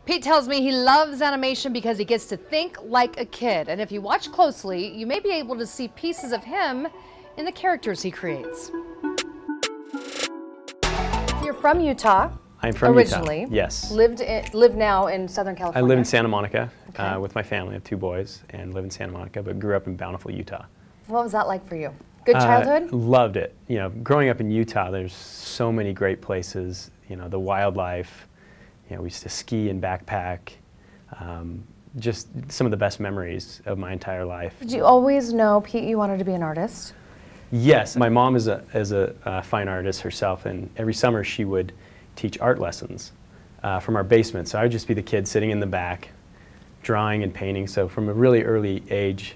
Pete tells me he loves animation because he gets to think like a kid. And if you watch closely, you may be able to see pieces of him in the characters he creates. You're from Utah. I'm from originally. Utah, yes. Live now in Southern California. I live in Santa Monica Okay. with my family. I have 2 boys and live in Santa Monica, but grew up in Bountiful, Utah. What was that like for you? Good childhood? Loved it. You know, growing up in Utah, there's so many great places. You know, the wildlife. You know, we used to ski and backpack. Just some of the best memories of my entire life. Did you always know, Pete, you wanted to be an artist? Yes, my mom is a fine artist herself, and every summer she would teach art lessons from our basement. So I would just be the kid sitting in the back, drawing and painting. So from a really early age,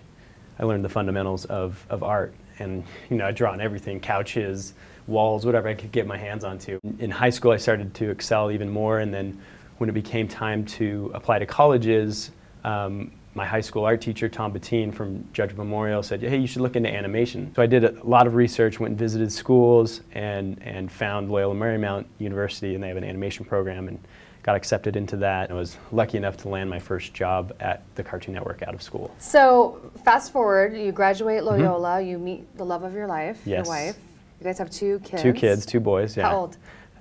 I learned the fundamentals of art. And you know, I draw on everything, couches, walls, whatever I could get my hands onto. In high school, I started to excel even more, and then when it became time to apply to colleges, my high school art teacher, Tom Bettine from Judge Memorial, said, hey, you should look into animation. So I did a lot of research, went and visited schools, and found Loyola Marymount University, and they have an animation program, and got accepted into that. I was lucky enough to land my first job at the Cartoon Network out of school. So fast forward, you graduate Loyola, you meet the love of your life, your wife. You guys have 2 kids. 2 kids, 2 boys, yeah. How old?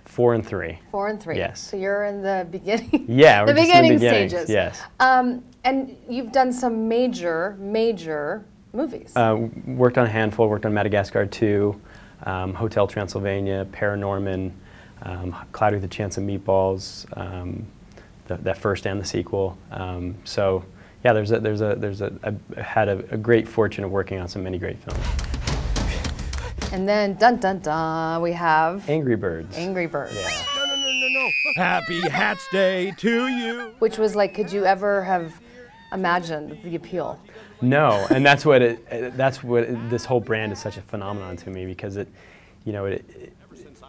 4 and 3. 4 and 3. Yes. So you're in the beginning. Yeah, we're the just in the beginning beginning stages. Yes. And you've done some major movies. Worked on a handful. Worked on Madagascar 2, Hotel Transylvania, Paranorman, Cloudy with a Chance of Meatballs, that first and the sequel. So yeah, I've had a great fortune of working on many great films. And then, dun dun dun, we have Angry Birds. Angry Birds. Yeah. No. Happy Hats Day to you. Which was like, could you ever have imagined the appeal? No, and that's what this whole brand is such a phenomenon to me, because it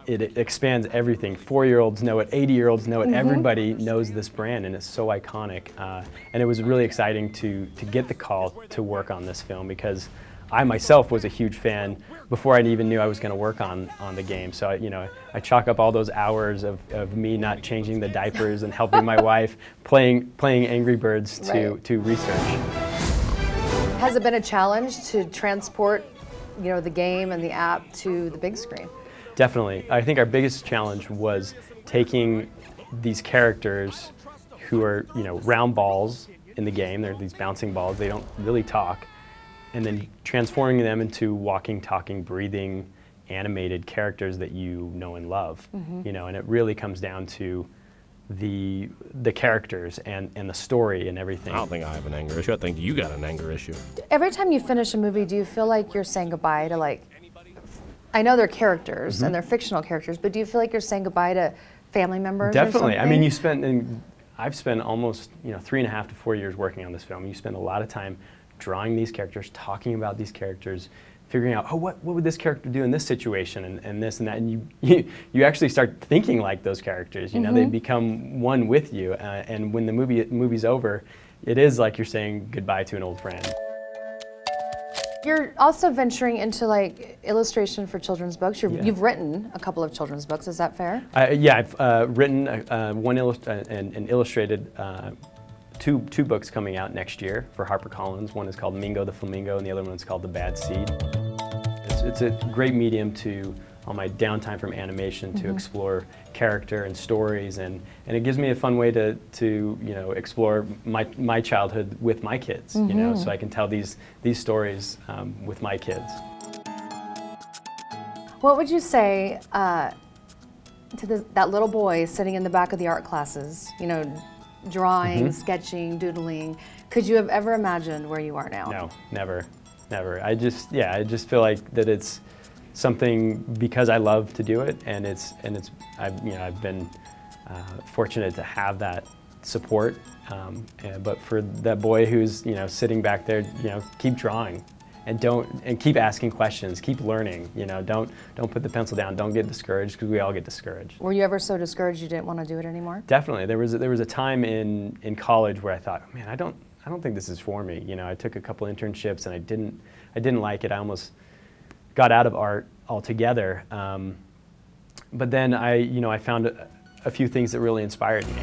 expands everything. 4-year-olds know it, 80-year-olds know it. Everybody knows this brand, and it's so iconic. And it was really exciting to get the call to work on this film, because I myself was a huge fan before I even knew I was going to work on the game. So I chalk up all those hours of me not changing the diapers and helping my wife playing Angry Birds to research. Has it been a challenge to transport, the game and the app to the big screen? Definitely. I think our biggest challenge was taking these characters who are, round balls in the game. They're these bouncing balls. They don't really talk. And then transforming them into walking, talking, breathing, animated characters that you know and love. And it really comes down to the characters and the story and everything. I don't think I have an anger issue. I think you got an anger issue. Every time you finish a movie, do you feel like you're saying goodbye to, I know they're characters and they're fictional characters, but do you feel like you're saying goodbye to family members? Definitely. Or I mean, I've spent almost 3.5 to 4 years working on this film. You spend a lot of time drawing these characters, talking about these characters, figuring out, what would this character do in this situation, and this and that, and you actually start thinking like those characters. They become one with you, and when the movie's over, it is like you're saying goodbye to an old friend. You're also venturing into illustration for children's books. You've written a couple of children's books. Is that fair? Yeah, I've written and illustrated. Two books coming out next year for HarperCollins. One is called Mingo the Flamingo, and the other one is called The Bad Seed. It's a great medium on my downtime from animation, to explore character and stories, and it gives me a fun way to explore my childhood with my kids, so I can tell these stories with my kids. What would you say to that little boy sitting in the back of the art classes, drawing, sketching, doodling? Could you have ever imagined where you are now? No, never. I just feel like that it's something because I love to do it, and I've been fortunate to have that support. But for that boy who's sitting back there, keep drawing, and keep asking questions, keep learning. Don't put the pencil down. Don't get discouraged, because we all get discouraged. Were you ever so discouraged you didn't want to do it anymore? Definitely. There was a time in college where I thought, man, I don't think this is for me. I took a couple internships and I didn't like it. I almost got out of art altogether. But then I found a few things that really inspired me.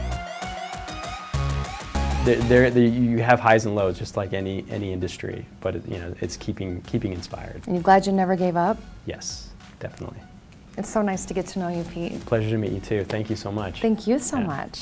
you have highs and lows, just like any industry. But you know, it's keeping inspired. And you glad you never gave up? Yes, definitely. It's so nice to get to know you, Pete. Pleasure to meet you too. Thank you so much. Thank you so Yeah. much.